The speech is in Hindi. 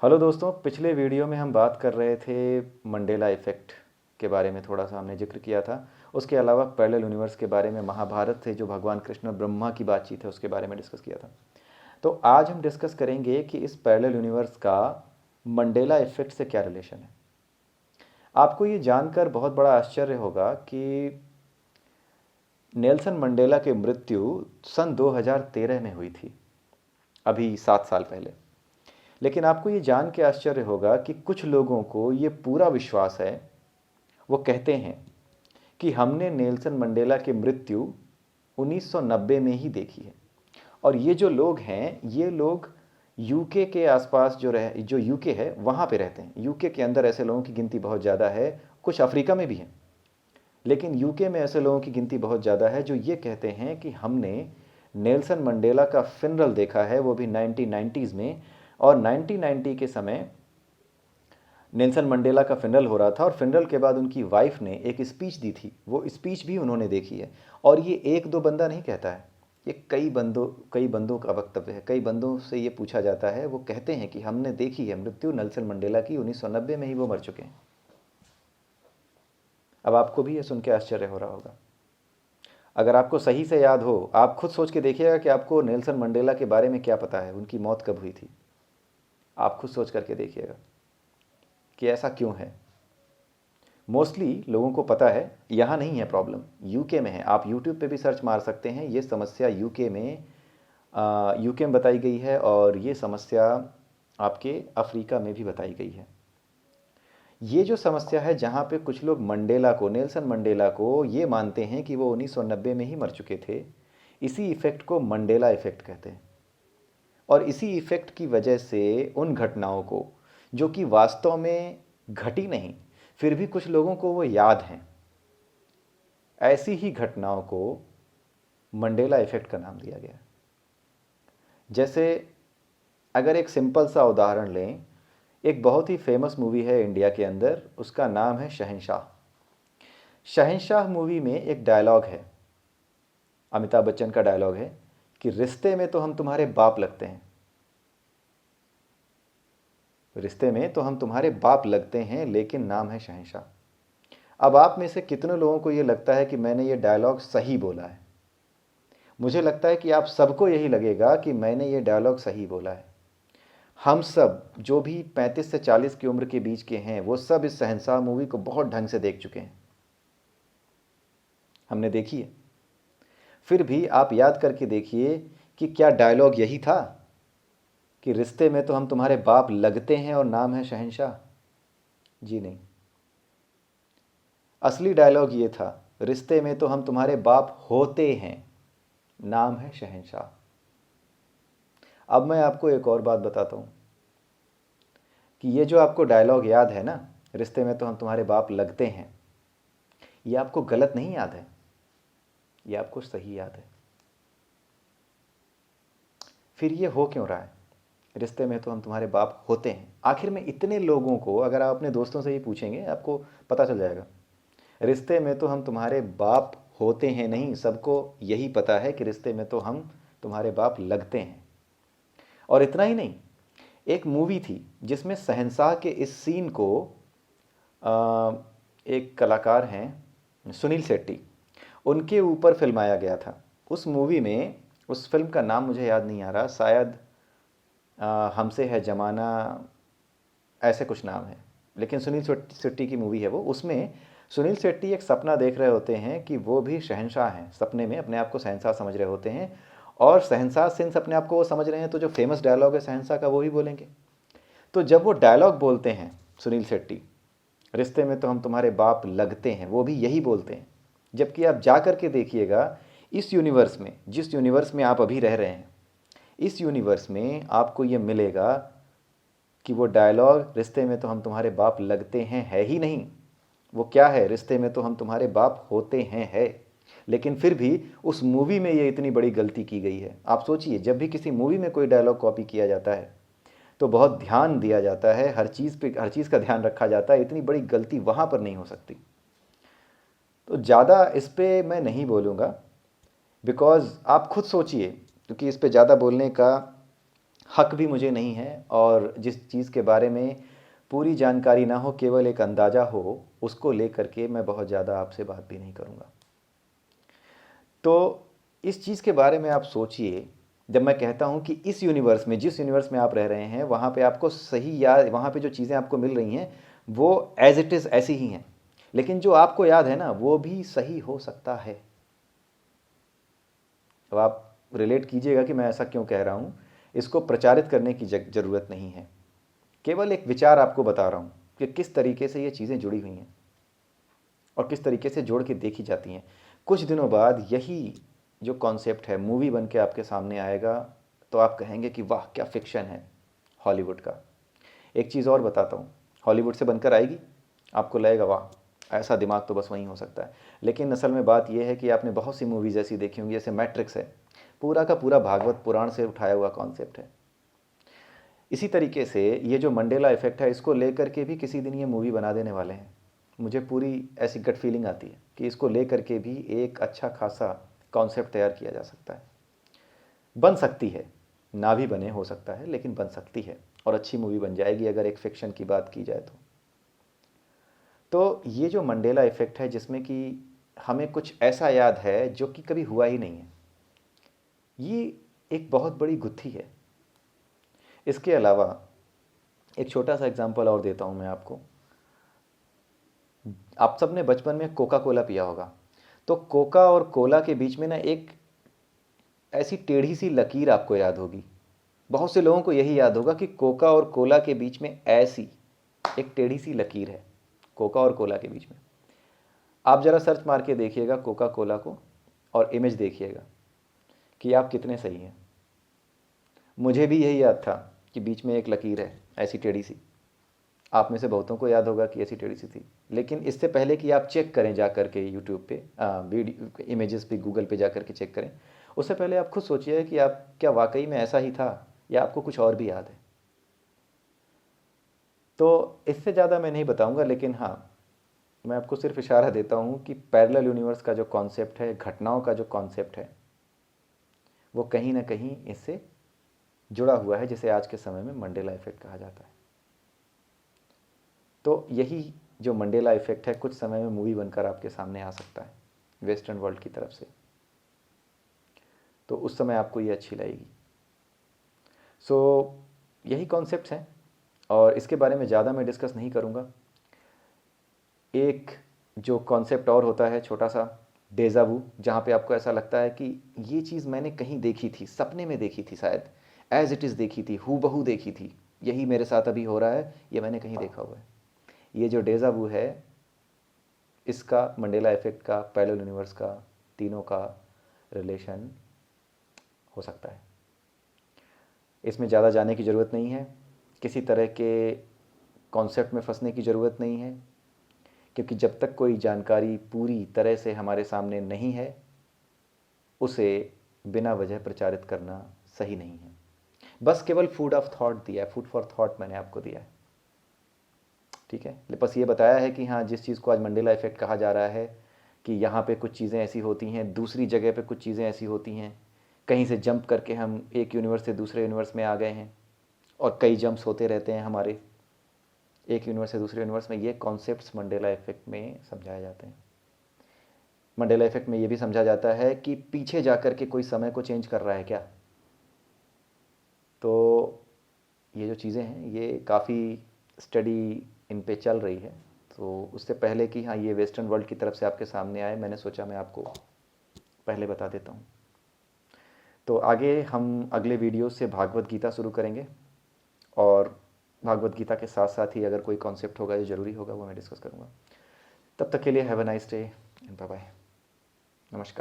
हेलो दोस्तों, पिछले वीडियो में हम बात कर रहे थे मंडेला इफ़ेक्ट के बारे में, थोड़ा सा हमने जिक्र किया था। उसके अलावा पैरेलल यूनिवर्स के बारे में, महाभारत से जो भगवान कृष्ण और ब्रह्मा की बातचीत है उसके बारे में डिस्कस किया था। तो आज हम डिस्कस करेंगे कि इस पैरेलल यूनिवर्स का मंडेला इफ़ेक्ट से क्या रिलेशन है। आपको ये जानकर बहुत बड़ा आश्चर्य होगा कि नेल्सन मंडेला की मृत्यु सन 2013 में हुई थी, अभी 7 साल पहले। लेकिन आपको ये जान के आश्चर्य होगा कि कुछ लोगों को ये पूरा विश्वास है, वो कहते हैं कि हमने नेल्सन मंडेला की मृत्यु 1990 में ही देखी है। और ये जो लोग हैं, ये लोग यूके के आसपास जो यूके है वहाँ पे रहते हैं। यूके के अंदर ऐसे लोगों की गिनती बहुत ज़्यादा है, कुछ अफ्रीका में भी हैं, लेकिन यूके में ऐसे लोगों की गिनती बहुत ज़्यादा है जो ये कहते हैं कि हमने नेल्सन मंडेला का फिनरल देखा है, वो भी 1990s में। और 1990 के समय नेल्सन मंडेला का फिनरल हो रहा था और फिनरल के बाद उनकी वाइफ ने एक स्पीच दी थी, वो स्पीच भी उन्होंने देखी है। और ये एक दो बंदा नहीं कहता है, ये कई बंदों का वक्तव्य है। कई बंदों से ये पूछा जाता है, वो कहते हैं कि हमने देखी है मृत्यु नेल्सन मंडेला की, 1990 में ही वो मर चुके हैं। अब आपको भी ये सुन के आश्चर्य हो रहा होगा। अगर आपको सही से याद हो, आप खुद सोच के देखिएगा कि आपको नेल्सन मंडेला के बारे में क्या पता है, उनकी मौत कब हुई थी। आप खुद सोच करके देखिएगा कि ऐसा क्यों है। मोस्टली लोगों को पता है, यहाँ नहीं है प्रॉब्लम, यूके में है। आप यूट्यूब पे भी सर्च मार सकते हैं, ये समस्या यूके में बताई गई है और ये समस्या आपके अफ्रीका में भी बताई गई है। ये जो समस्या है, जहाँ पे कुछ लोग नेल्सन मंडेला को ये मानते हैं कि वो 1990 में ही मर चुके थे, इसी इफ़ेक्ट को मंडेला इफ़ेक्ट कहते हैं। और इसी इफ़ेक्ट की वजह से उन घटनाओं को, जो कि वास्तव में घटी नहीं, फिर भी कुछ लोगों को वो याद हैं, ऐसी ही घटनाओं को मंडेला इफ़ेक्ट का नाम दिया गया। जैसे अगर एक सिंपल सा उदाहरण लें, एक बहुत ही फेमस मूवी है इंडिया के अंदर, उसका नाम है शहंशाह। शहंशाह मूवी में एक डायलॉग है, अमिताभ बच्चन का डायलॉग है कि रिश्ते में तो हम तुम्हारे बाप लगते हैं, रिश्ते में तो हम तुम्हारे बाप लगते हैं, लेकिन नाम है शहंशाह। अब आप में से कितने लोगों को ये लगता है कि मैंने ये डायलॉग सही बोला है? मुझे लगता है कि आप सबको यही लगेगा कि मैंने ये डायलॉग सही बोला है। हम सब जो भी 35 से 40 की उम्र के बीच के हैं, वो सब इस शहंशाह मूवी को बहुत ढंग से देख चुके हैं, हमने देखी है। फिर भी आप याद करके देखिए कि क्या डायलॉग यही था कि रिश्ते में तो हम तुम्हारे बाप लगते हैं और नाम है शहंशाह? जी नहीं, असली डायलॉग ये था, रिश्ते में तो हम तुम्हारे बाप होते हैं, नाम है शहंशाह। अब मैं आपको एक और बात बताता हूँ कि ये जो आपको डायलॉग याद है ना, रिश्ते में तो हम तुम्हारे बाप लगते हैं, ये आपको गलत नहीं याद है, ये आपको सही याद है। फिर ये हो क्यों रहा है, रिश्ते में तो हम तुम्हारे बाप होते हैं? आखिर में इतने लोगों को, अगर आप अपने दोस्तों से ही पूछेंगे, आपको पता चल जाएगा। रिश्ते में तो हम तुम्हारे बाप होते हैं नहीं, सबको यही पता है कि रिश्ते में तो हम तुम्हारे बाप लगते हैं। और इतना ही नहीं, एक मूवी थी जिसमें शहंशाह के इस सीन को एक कलाकार हैं सुनील शेट्टी, उनके ऊपर फिल्माया गया था। उस मूवी में, उस फिल्म का नाम मुझे याद नहीं आ रहा, शायद हमसे है जमाना, ऐसे कुछ नाम है, लेकिन सुनील शेट्टी की मूवी है वो। उसमें सुनील शेट्टी एक सपना देख रहे होते हैं कि वो भी शहंशाह हैं, सपने में अपने आप को शहंशाह समझ रहे होते हैं। और शहंशाह सिंस अपने आप को वो समझ रहे हैं, तो जो फेमस डायलॉग है शहंशाह का वो ही बोलेंगे। तो जब वो डायलॉग बोलते हैं सुनील शेट्टी, रिश्ते में तो हम तुम्हारे बाप लगते हैं, वो भी यही बोलते हैं। जबकि आप जा कर के देखिएगा, इस यूनिवर्स में, जिस यूनिवर्स में आप अभी रह रहे हैं, इस यूनिवर्स में आपको ये मिलेगा कि वो डायलॉग रिश्ते में तो हम तुम्हारे बाप लगते हैं है ही नहीं। वो क्या है, रिश्ते में तो हम तुम्हारे बाप होते हैं है। लेकिन फिर भी उस मूवी में ये इतनी बड़ी गलती की गई है। आप सोचिए, जब भी किसी मूवी में कोई डायलॉग कॉपी किया जाता है तो बहुत ध्यान दिया जाता है, हर चीज़ का ध्यान रखा जाता है, इतनी बड़ी गलती वहाँ पर नहीं हो सकती। तो ज़्यादा इस पर मैं नहीं बोलूँगा, बिकॉज़ आप खुद सोचिए, क्योंकि इस पर ज़्यादा बोलने का हक भी मुझे नहीं है, और जिस चीज़ के बारे में पूरी जानकारी ना हो, केवल एक अंदाज़ा हो, उसको लेकर के मैं बहुत ज़्यादा आपसे बात भी नहीं करूँगा। तो इस चीज़ के बारे में आप सोचिए, जब मैं कहता हूँ कि इस यूनिवर्स में, जिस यूनिवर्स में आप रह रहे हैं, वहाँ पे आपको सही याद, वहाँ पे जो चीज़ें आपको मिल रही हैं वो एज़ इट इज़ ऐसी ही हैं, लेकिन जो आपको याद है ना, वो भी सही हो सकता है। अब आप रिलेट कीजिएगा कि मैं ऐसा क्यों कह रहा हूँ। इसको प्रचारित करने की ज़रूरत नहीं है, केवल एक विचार आपको बता रहा हूँ कि किस तरीके से ये चीज़ें जुड़ी हुई हैं और किस तरीके से जोड़ के देखी जाती हैं। कुछ दिनों बाद यही जो कॉन्सेप्ट है मूवी बन के आपके सामने आएगा, तो आप कहेंगे कि वाह क्या फिक्शन है हॉलीवुड का। एक चीज़ और बताता हूँ, हॉलीवुड से बनकर आएगी, आपको लगेगा वाह ऐसा दिमाग तो बस वहीं हो सकता है। लेकिन असल में बात यह है कि आपने बहुत सी मूवीज़ ऐसी देखी होंगी, जैसे मैट्रिक्स है, पूरा का पूरा भागवत पुराण से उठाया हुआ कॉन्सेप्ट है। इसी तरीके से ये जो मंडेला इफ़ेक्ट है, इसको लेकर के भी किसी दिन ये मूवी बना देने वाले हैं। मुझे पूरी ऐसी गट फीलिंग आती है कि इसको लेकर के भी एक अच्छा खासा कॉन्सेप्ट तैयार किया जा सकता है। बन सकती है, ना भी बने हो सकता है, लेकिन बन सकती है और अच्छी मूवी बन जाएगी अगर एक फिक्शन की बात की जाए तो ये जो मंडेला इफ़ेक्ट है, जिसमें कि हमें कुछ ऐसा याद है जो कि कभी हुआ ही नहीं है, ये एक बहुत बड़ी गुत्थी है। इसके अलावा एक छोटा सा एग्जांपल और देता हूँ मैं आपको। आप सब ने बचपन में कोका कोला पिया होगा, तो कोका और कोला के बीच में ना एक ऐसी टेढ़ी सी लकीर आपको याद होगी। बहुत से लोगों को यही याद होगा कि कोका और कोला के बीच में ऐसी एक टेढ़ी सी लकीर है, कोका और कोला के बीच में। आप ज़रा सर्च मार के देखिएगा कोका कोला को और इमेज देखिएगा कि आप कितने सही हैं। मुझे भी यही याद था कि बीच में एक लकीर है ऐसी टेढ़ी सी। आप में से बहुतों को याद होगा कि ऐसी टेढ़ी सी थी, लेकिन इससे पहले कि आप चेक करें जा कर के यूट्यूब पे, वीडियो इमेजेस पे, गूगल पे जा कर के चेक करें, उससे पहले आप खुद सोचिए कि आप क्या वाकई में ऐसा ही था या आपको कुछ और भी याद है। तो इससे ज़्यादा मैं नहीं बताऊंगा, लेकिन हाँ, मैं आपको सिर्फ इशारा देता हूँ कि पैरेलल यूनिवर्स का जो कॉन्सेप्ट है, घटनाओं का जो कॉन्सेप्ट है, वो कहीं ना कहीं इससे जुड़ा हुआ है, जिसे आज के समय में मंडेला इफ़ेक्ट कहा जाता है। तो यही जो मंडेला इफ़ेक्ट है, कुछ समय में मूवी बनकर आपके सामने आ सकता है वेस्टर्न वर्ल्ड की तरफ से, तो उस समय आपको ये अच्छी लगेगी। सो यही कॉन्सेप्ट्स हैं और इसके बारे में ज़्यादा मैं डिस्कस नहीं करूँगा। एक जो कॉन्सेप्ट और होता है छोटा सा, डेजा वू, जहाँ पे आपको ऐसा लगता है कि ये चीज़ मैंने कहीं देखी थी, सपने में देखी थी, शायद एज इट इज़ देखी थी, हूबहू देखी थी, यही मेरे साथ अभी हो रहा है, ये मैंने कहीं देखा हुआ है। ये जो डेजा वू है, इसका, मंडेला इफ़ेक्ट का, पैरेलल यूनिवर्स का, तीनों का रिलेशन हो सकता है। इसमें ज़्यादा जाने की ज़रूरत नहीं है, किसी तरह के कॉन्सेप्ट में फंसने की ज़रूरत नहीं है, क्योंकि जब तक कोई जानकारी पूरी तरह से हमारे सामने नहीं है, उसे बिना वजह प्रचारित करना सही नहीं है। बस केवल फूड ऑफ थॉट दिया है, फूड फॉर थॉट मैंने आपको दिया है, ठीक है। बस ये बताया है कि हाँ, जिस चीज़ को आज मंडेला इफ़ेक्ट कहा जा रहा है कि यहाँ पे कुछ चीज़ें ऐसी होती हैं, दूसरी जगह पे कुछ चीज़ें ऐसी होती हैं, कहीं से जंप करके हम एक यूनिवर्स से दूसरे यूनिवर्स में आ गए हैं और कई जंप्स होते रहते हैं हमारे एक यूनिवर्स से दूसरे यूनिवर्स में। ये कॉन्सेप्ट्स मंडेला इफ़ेक्ट में समझाए जाते हैं। मंडेला इफ़ेक्ट में ये भी समझा जाता है कि पीछे जा कर के कोई समय को चेंज कर रहा है क्या। तो ये जो चीज़ें हैं, ये काफ़ी स्टडी इन पे चल रही है। तो उससे पहले कि हाँ, ये वेस्टर्न वर्ल्ड की तरफ से आपके सामने आए, मैंने सोचा मैं आपको पहले बता देता हूँ। तो आगे हम अगले वीडियो से भागवत गीता शुरू करेंगे, और भागवत गीता के साथ साथ ही अगर कोई कॉन्सेप्ट होगा जो ज़रूरी होगा, वो मैं डिस्कस करूँगा। तब तक के लिए have a nice day and bye bye. नमस्कार।